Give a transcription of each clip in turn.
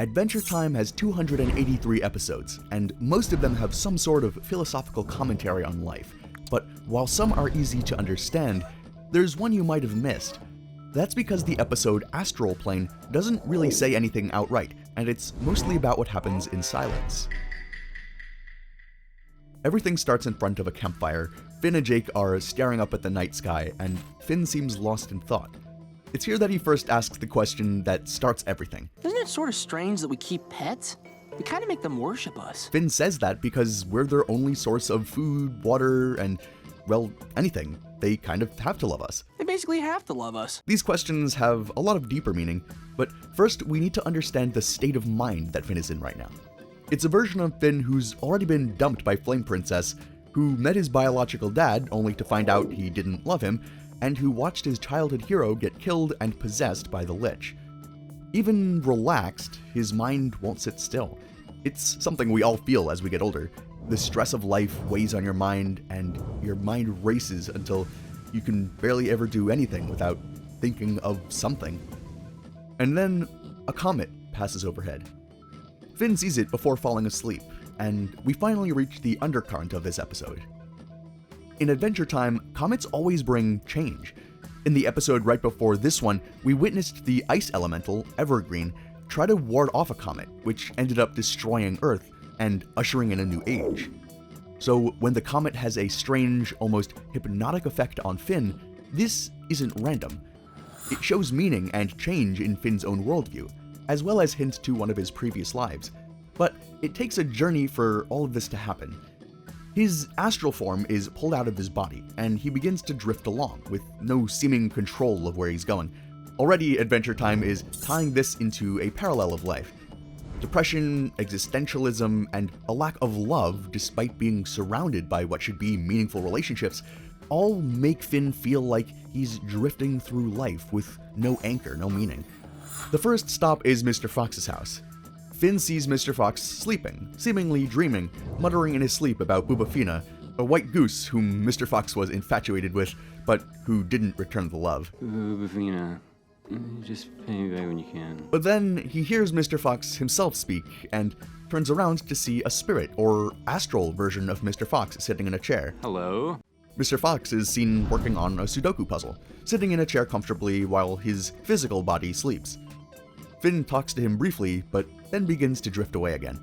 Adventure Time has 283 episodes, and most of them have some sort of philosophical commentary on life. But while some are easy to understand, there's one you might have missed. That's because the episode Astral Plane doesn't really say anything outright, and it's mostly about what happens in silence. Everything starts in front of a campfire. Finn and Jake are staring up at the night sky, and Finn seems lost in thought. It's here that he first asks the question that starts everything. Isn't it sort of strange that we keep pets? We kind of make them worship us. Finn says that because we're their only source of food, water, and, well, anything. They kind of have to love us. They basically have to love us. These questions have a lot of deeper meaning, but first we need to understand the state of mind that Finn is in right now. It's a version of Finn who's already been dumped by Flame Princess, who met his biological dad only to find out he didn't love him, and who watched his childhood hero get killed and possessed by the Lich. Even relaxed, his mind won't sit still. It's something we all feel as we get older. The stress of life weighs on your mind, and your mind races until you can barely ever do anything without thinking of something. And then a comet passes overhead. Finn sees it before falling asleep, and we finally reach the undercurrent of this episode. In Adventure Time, comets always bring change. In the episode right before this one, we witnessed the ice elemental, Evergreen, try to ward off a comet, which ended up destroying Earth and ushering in a new age. So when the comet has a strange, almost hypnotic effect on Finn, this isn't random. It shows meaning and change in Finn's own worldview, as well as hints to one of his previous lives. But it takes a journey for all of this to happen. His astral form is pulled out of his body, and he begins to drift along, with no seeming control of where he's going. Already, Adventure Time is tying this into a parallel of life. Depression, existentialism, and a lack of love, despite being surrounded by what should be meaningful relationships, all make Finn feel like he's drifting through life with no anchor, no meaning. The first stop is Mr. Fox's house. Finn sees Mr. Fox sleeping, seemingly dreaming, muttering in his sleep about Bubafina, a white goose whom Mr. Fox was infatuated with, but who didn't return the love. Bubafina, just pay me back when you can. But then he hears Mr. Fox himself speak, and turns around to see a spirit, or astral version of Mr. Fox sitting in a chair. Hello? Mr. Fox is seen working on a Sudoku puzzle, sitting in a chair comfortably while his physical body sleeps. Finn talks to him briefly, but then begins to drift away again.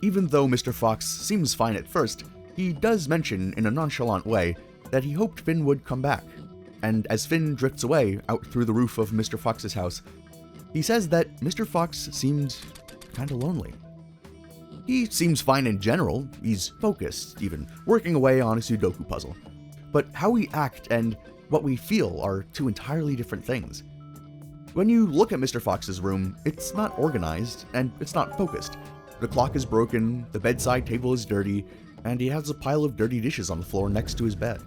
Even though Mr. Fox seems fine at first, he does mention in a nonchalant way that he hoped Finn would come back. And as Finn drifts away out through the roof of Mr. Fox's house, he says that Mr. Fox seemed kinda lonely. He seems fine in general, he's focused, even working away on a Sudoku puzzle. But how we act and what we feel are two entirely different things. When you look at Mr. Fox's room, it's not organized, and it's not focused. The clock is broken, the bedside table is dirty, and he has a pile of dirty dishes on the floor next to his bed.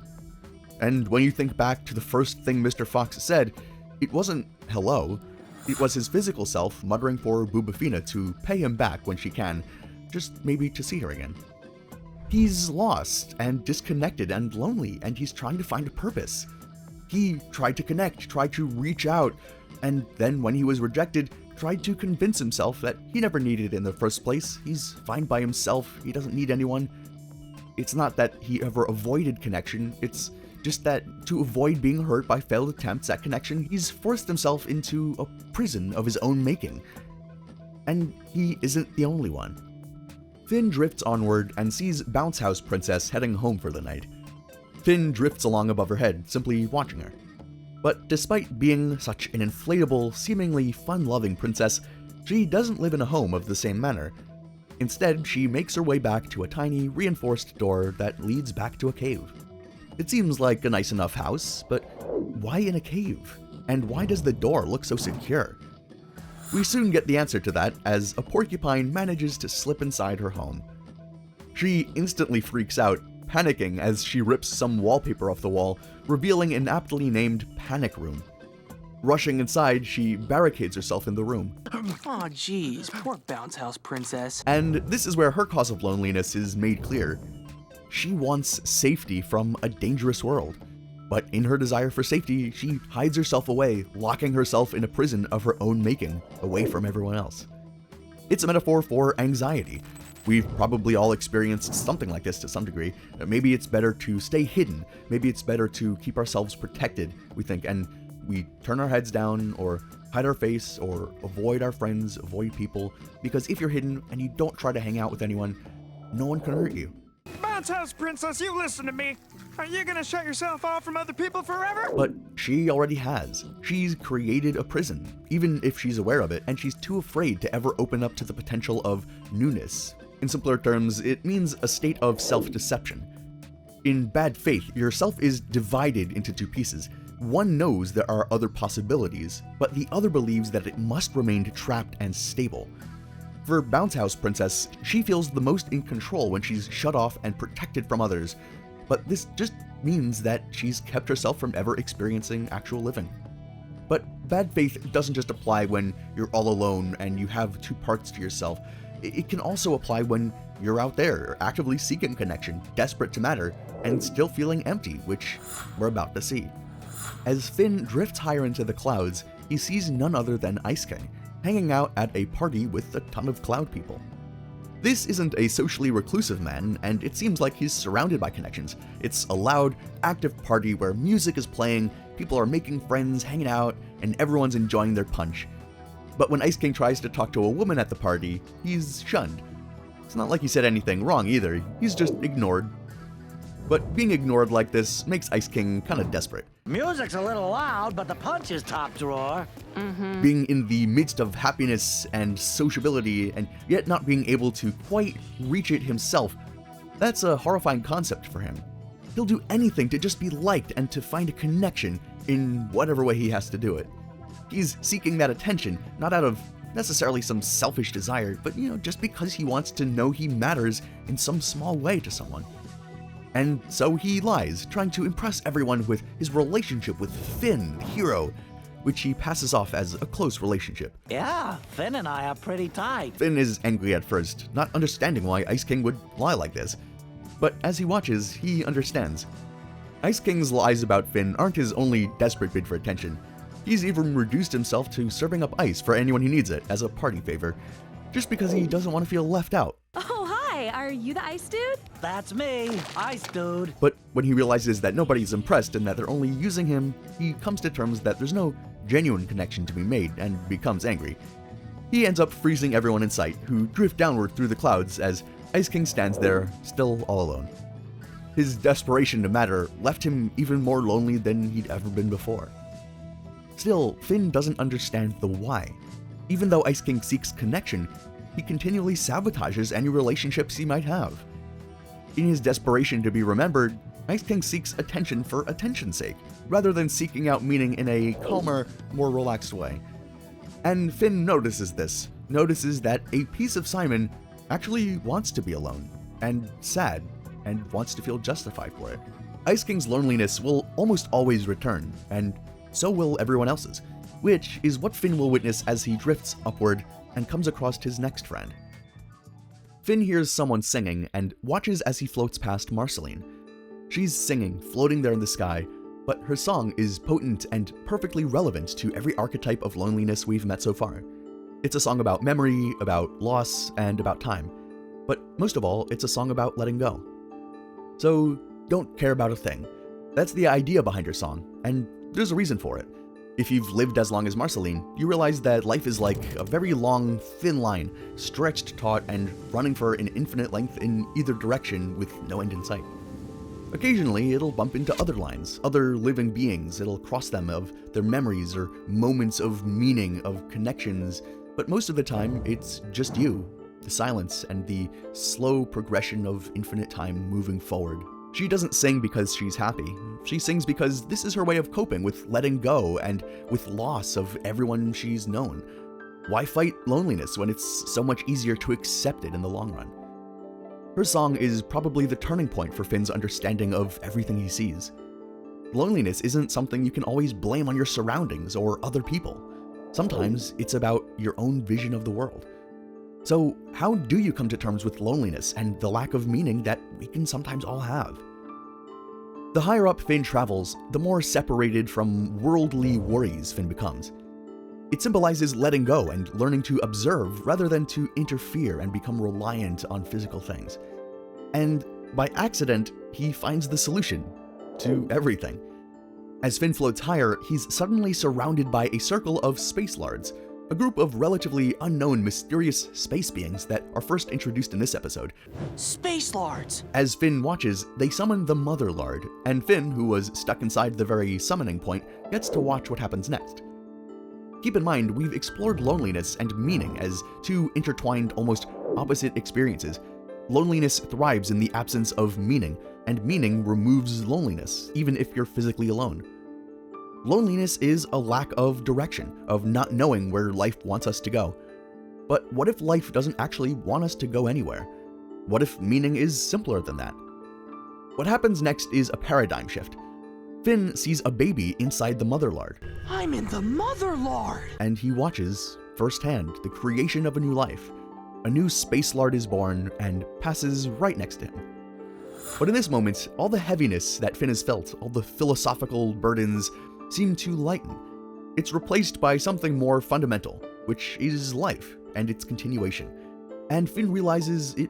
And when you think back to the first thing Mr. Fox said, it wasn't hello, it was his physical self muttering for Bubafina to pay him back when she can, just maybe to see her again. He's lost and disconnected and lonely, and he's trying to find a purpose. He tried to connect, tried to reach out, and then when he was rejected, tried to convince himself that he never needed it in the first place. He's fine by himself, he doesn't need anyone. It's not that he ever avoided connection, it's just that to avoid being hurt by failed attempts at connection, he's forced himself into a prison of his own making. And he isn't the only one. Finn drifts onward and sees Bounce House Princess heading home for the night. Finn drifts along above her head, simply watching her. But despite being such an inflatable, seemingly fun-loving princess, she doesn't live in a home of the same manner. Instead, she makes her way back to a tiny, reinforced door that leads back to a cave. It seems like a nice enough house, but why in a cave? And why does the door look so secure? We soon get the answer to that as a porcupine manages to slip inside her home. She instantly freaks out, panicking as she rips some wallpaper off the wall, revealing an aptly named panic room. Rushing inside, she barricades herself in the room. Aw, jeez, poor Bounce House Princess. And this is where her cause of loneliness is made clear. She wants safety from a dangerous world. But in her desire for safety, she hides herself away, locking herself in a prison of her own making, away from everyone else. It's a metaphor for anxiety. We've probably all experienced something like this to some degree. Maybe it's better to stay hidden. Maybe it's better to keep ourselves protected, we think, and we turn our heads down or hide our face or avoid our friends, avoid people, because if you're hidden and you don't try to hang out with anyone, no one can hurt you. Bounce House Princess, you listen to me. Are you gonna shut yourself off from other people forever? But she already has. She's created a prison, even if she's aware of it, and she's too afraid to ever open up to the potential of newness. In simpler terms, it means a state of self-deception. In bad faith, yourself is divided into two pieces. One knows there are other possibilities, but the other believes that it must remain trapped and stable. For Bounce House Princess, she feels the most in control when she's shut off and protected from others, but this just means that she's kept herself from ever experiencing actual living. But bad faith doesn't just apply when you're all alone and you have two parts to yourself. It can also apply when you're out there, actively seeking connection, desperate to matter, and still feeling empty, which we're about to see. As Finn drifts higher into the clouds, he sees none other than Ice King, hanging out at a party with a ton of cloud people. This isn't a socially reclusive man, and it seems like he's surrounded by connections. It's a loud, active party where music is playing, people are making friends, hanging out, and everyone's enjoying their punch. But when Ice King tries to talk to a woman at the party, he's shunned. It's not like he said anything wrong either, he's just ignored. But being ignored like this makes Ice King kinda desperate. Music's a little loud, but the punch is top drawer. Being in the midst of happiness and sociability, and yet not being able to quite reach it himself, that's a horrifying concept for him. He'll do anything to just be liked and to find a connection in whatever way he has to do it. He's seeking that attention, not out of necessarily some selfish desire, but just because he wants to know he matters in some small way to someone. And so he lies, trying to impress everyone with his relationship with Finn, the hero, which he passes off as a close relationship. Yeah, Finn and I are pretty tight. Finn is angry at first, not understanding why Ice King would lie like this. But as he watches, he understands. Ice King's lies about Finn aren't his only desperate bid for attention. He's even reduced himself to serving up ice for anyone who needs it as a party favor, just because he doesn't want to feel left out. Oh, hi, are you the ice dude? That's me, Ice Dude. But when he realizes that nobody's impressed and that they're only using him, he comes to terms that there's no genuine connection to be made and becomes angry. He ends up freezing everyone in sight, who drift downward through the clouds as Ice King stands there, still all alone. His desperation to matter left him even more lonely than he'd ever been before. Still, Finn doesn't understand the why. Even though Ice King seeks connection, he continually sabotages any relationships he might have. In his desperation to be remembered, Ice King seeks attention for attention's sake, rather than seeking out meaning in a calmer, more relaxed way. And Finn notices this, notices that a piece of Simon actually wants to be alone, and sad, and wants to feel justified for it. Ice King's loneliness will almost always return, and so will everyone else's, which is what Finn will witness as he drifts upward and comes across his next friend. Finn hears someone singing and watches as he floats past Marceline. She's singing, floating there in the sky, but her song is potent and perfectly relevant to every archetype of loneliness we've met so far. It's a song about memory, about loss, and about time. But most of all, it's a song about letting go. So, don't care about a thing. That's the idea behind her song, and there's a reason for it. If you've lived as long as Marceline, you realize that life is like a very long, thin line, stretched taut and running for an infinite length in either direction with no end in sight. Occasionally, it'll bump into other lines, other living beings, it'll cross them of their memories or moments of meaning, of connections, but most of the time, it's just you, the silence, and the slow progression of infinite time moving forward. She doesn't sing because she's happy. She sings because this is her way of coping with letting go and with loss of everyone she's known. Why fight loneliness when it's so much easier to accept it in the long run? Her song is probably the turning point for Finn's understanding of everything he sees. Loneliness isn't something you can always blame on your surroundings or other people. Sometimes it's about your own vision of the world. So, how do you come to terms with loneliness and the lack of meaning that we can sometimes all have? The higher up Finn travels, the more separated from worldly worries Finn becomes. It symbolizes letting go and learning to observe rather than to interfere and become reliant on physical things. And by accident, he finds the solution to everything. As Finn floats higher, he's suddenly surrounded by a circle of space lards, a group of relatively unknown mysterious space beings that are first introduced in this episode. Space Lords! As Finn watches, they summon the Mother Lard, and Finn, who was stuck inside the very summoning point, gets to watch what happens next. Keep in mind, we've explored loneliness and meaning as two intertwined, almost opposite experiences. Loneliness thrives in the absence of meaning, and meaning removes loneliness, even if you're physically alone. Loneliness is a lack of direction, of not knowing where life wants us to go. But what if life doesn't actually want us to go anywhere? What if meaning is simpler than that? What happens next is a paradigm shift. Finn sees a baby inside the Mother Lard. I'm in the Mother Lard! And he watches, firsthand, the creation of a new life. A new space lard is born and passes right next to him. But in this moment, all the heaviness that Finn has felt, all the philosophical burdens, seem to lighten. It's replaced by something more fundamental, which is life and its continuation. And Finn realizes it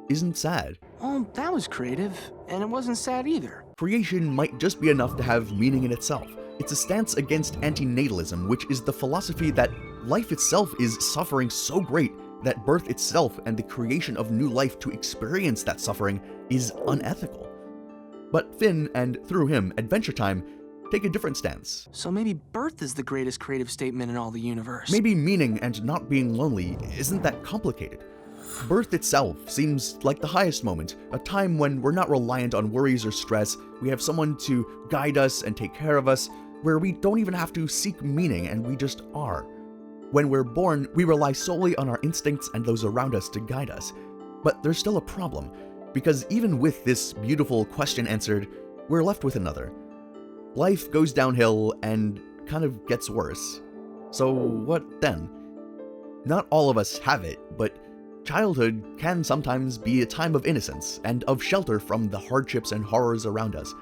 isn't sad. Oh, that was creative, and it wasn't sad either. Creation might just be enough to have meaning in itself. It's a stance against antinatalism, which is the philosophy that life itself is suffering so great that birth itself and the creation of new life to experience that suffering is unethical. But Finn, and through him, Adventure Time, take a different stance. So maybe birth is the greatest creative statement in all the universe. Maybe meaning and not being lonely isn't that complicated. Birth itself seems like the highest moment, a time when we're not reliant on worries or stress, we have someone to guide us and take care of us, where we don't even have to seek meaning and we just are. When we're born, we rely solely on our instincts and those around us to guide us. But there's still a problem, because even with this beautiful question answered, we're left with another. Life goes downhill and kind of gets worse. So what then? Not all of us have it, but childhood can sometimes be a time of innocence and of shelter from the hardships and horrors around us.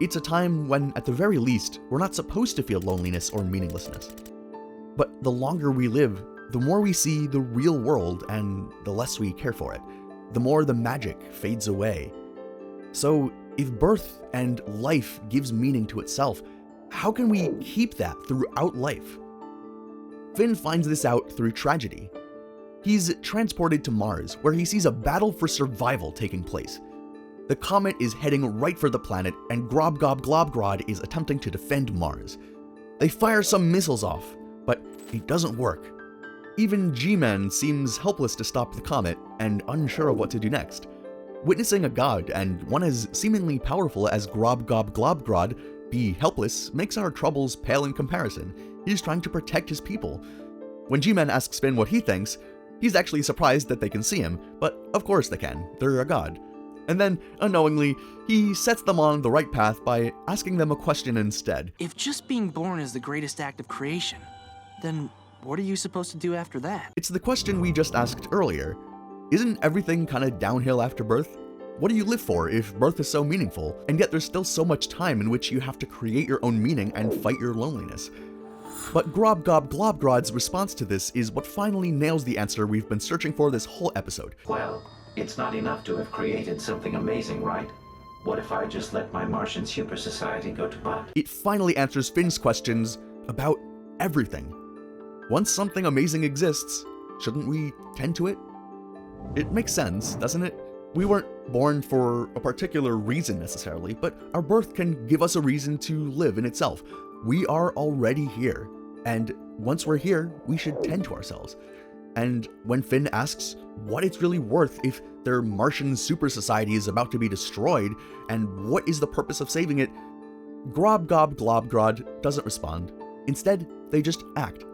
It's a time when, at the very least, we're not supposed to feel loneliness or meaninglessness. But the longer we live, the more we see the real world and the less we care for it, the more the magic fades away. So, if birth and life gives meaning to itself, how can we keep that throughout life? Finn finds this out through tragedy. He's transported to Mars, where he sees a battle for survival taking place. The comet is heading right for the planet, and Grob Grod is attempting to defend Mars. They fire some missiles off, but it doesn't work. Even G-Man seems helpless to stop the comet and unsure of what to do next. Witnessing a god, and one as seemingly powerful as Grod, be helpless makes our troubles pale in comparison. He's trying to protect his people. When G-Man asks Finn what he thinks, he's actually surprised that they can see him, but of course they can, they're a god. And then, unknowingly, he sets them on the right path by asking them a question instead. If just being born is the greatest act of creation, then what are you supposed to do after that? It's the question we just asked earlier. Isn't everything kinda downhill after birth? What do you live for if birth is so meaningful, and yet there's still so much time in which you have to create your own meaning and fight your loneliness? But Grod's response to this is what finally nails the answer we've been searching for this whole episode. Well, it's not enough to have created something amazing, right? What if I just let my Martian super society go to pot? It finally answers Finn's questions about everything. Once something amazing exists, shouldn't we tend to it? It makes sense, doesn't it? We weren't born for a particular reason necessarily, but our birth can give us a reason to live in itself. We are already here, and once we're here, we should tend to ourselves. And when Finn asks what it's really worth if their Martian super society is about to be destroyed, and what is the purpose of saving it, Grod doesn't respond. Instead, they just act.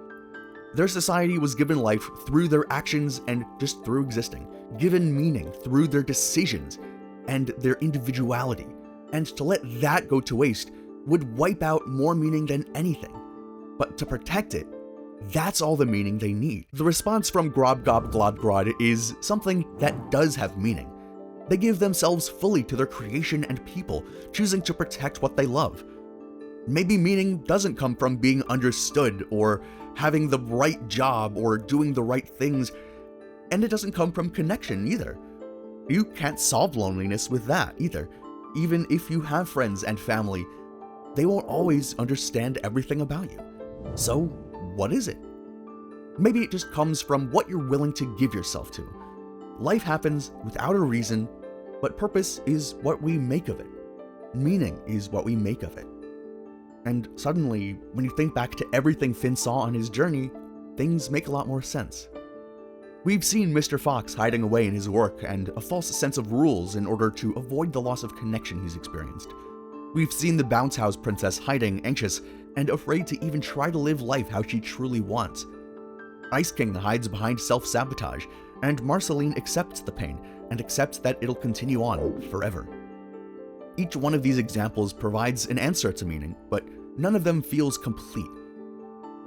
Their society was given life through their actions and just through existing, given meaning through their decisions and their individuality, and to let that go to waste would wipe out more meaning than anything. But to protect it, that's all the meaning they need. The response from Grod is something that does have meaning. They give themselves fully to their creation and people, choosing to protect what they love. Maybe meaning doesn't come from being understood or having the right job or doing the right things, and it doesn't come from connection either. You can't solve loneliness with that either. Even if you have friends and family, they won't always understand everything about you. So, what is it? Maybe it just comes from what you're willing to give yourself to. Life happens without a reason, but purpose is what we make of it. Meaning is what we make of it. And suddenly, when you think back to everything Finn saw on his journey, things make a lot more sense. We've seen Mr. Fox hiding away in his work and a false sense of rules in order to avoid the loss of connection he's experienced. We've seen the bounce house princess hiding, anxious, and afraid to even try to live life how she truly wants. Ice King hides behind self-sabotage, and Marceline accepts the pain and accepts that it'll continue on forever. Each one of these examples provides an answer to meaning, but none of them feels complete.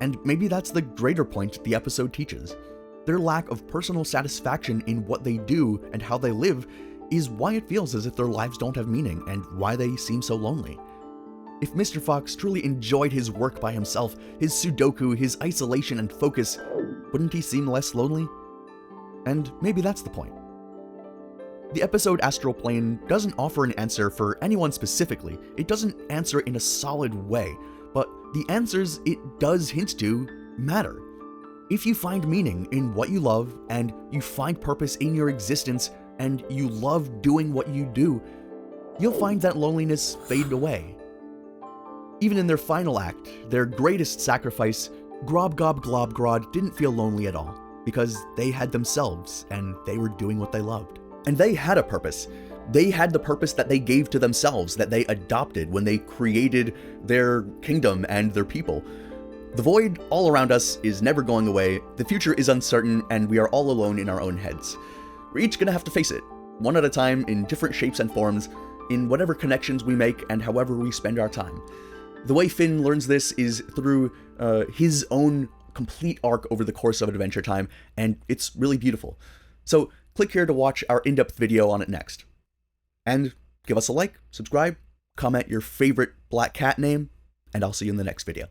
And maybe that's the greater point the episode teaches. Their lack of personal satisfaction in what they do and how they live is why it feels as if their lives don't have meaning and why they seem so lonely. If Mr. Fox truly enjoyed his work by himself, his Sudoku, his isolation and focus, wouldn't he seem less lonely? And maybe that's the point. The episode Astral Plane doesn't offer an answer for anyone specifically. It doesn't answer in a solid way, but the answers it does hint to matter. If you find meaning in what you love, and you find purpose in your existence, and you love doing what you do, you'll find that loneliness fade away. Even in their final act, their greatest sacrifice, Grob, Glob, Grod didn't feel lonely at all, because they had themselves, and they were doing what they loved. And they had a purpose. They had the purpose that they gave to themselves, that they adopted when they created their kingdom and their people. The void all around us is never going away, the future is uncertain, and we are all alone in our own heads. We're each gonna have to face it, one at a time, in different shapes and forms, in whatever connections we make and however we spend our time. The way Finn learns this is through his own complete arc over the course of Adventure Time, and it's really beautiful. So click here to watch our in-depth video on it next. And give us a like, subscribe, comment your favorite black cat name, and I'll see you in the next video.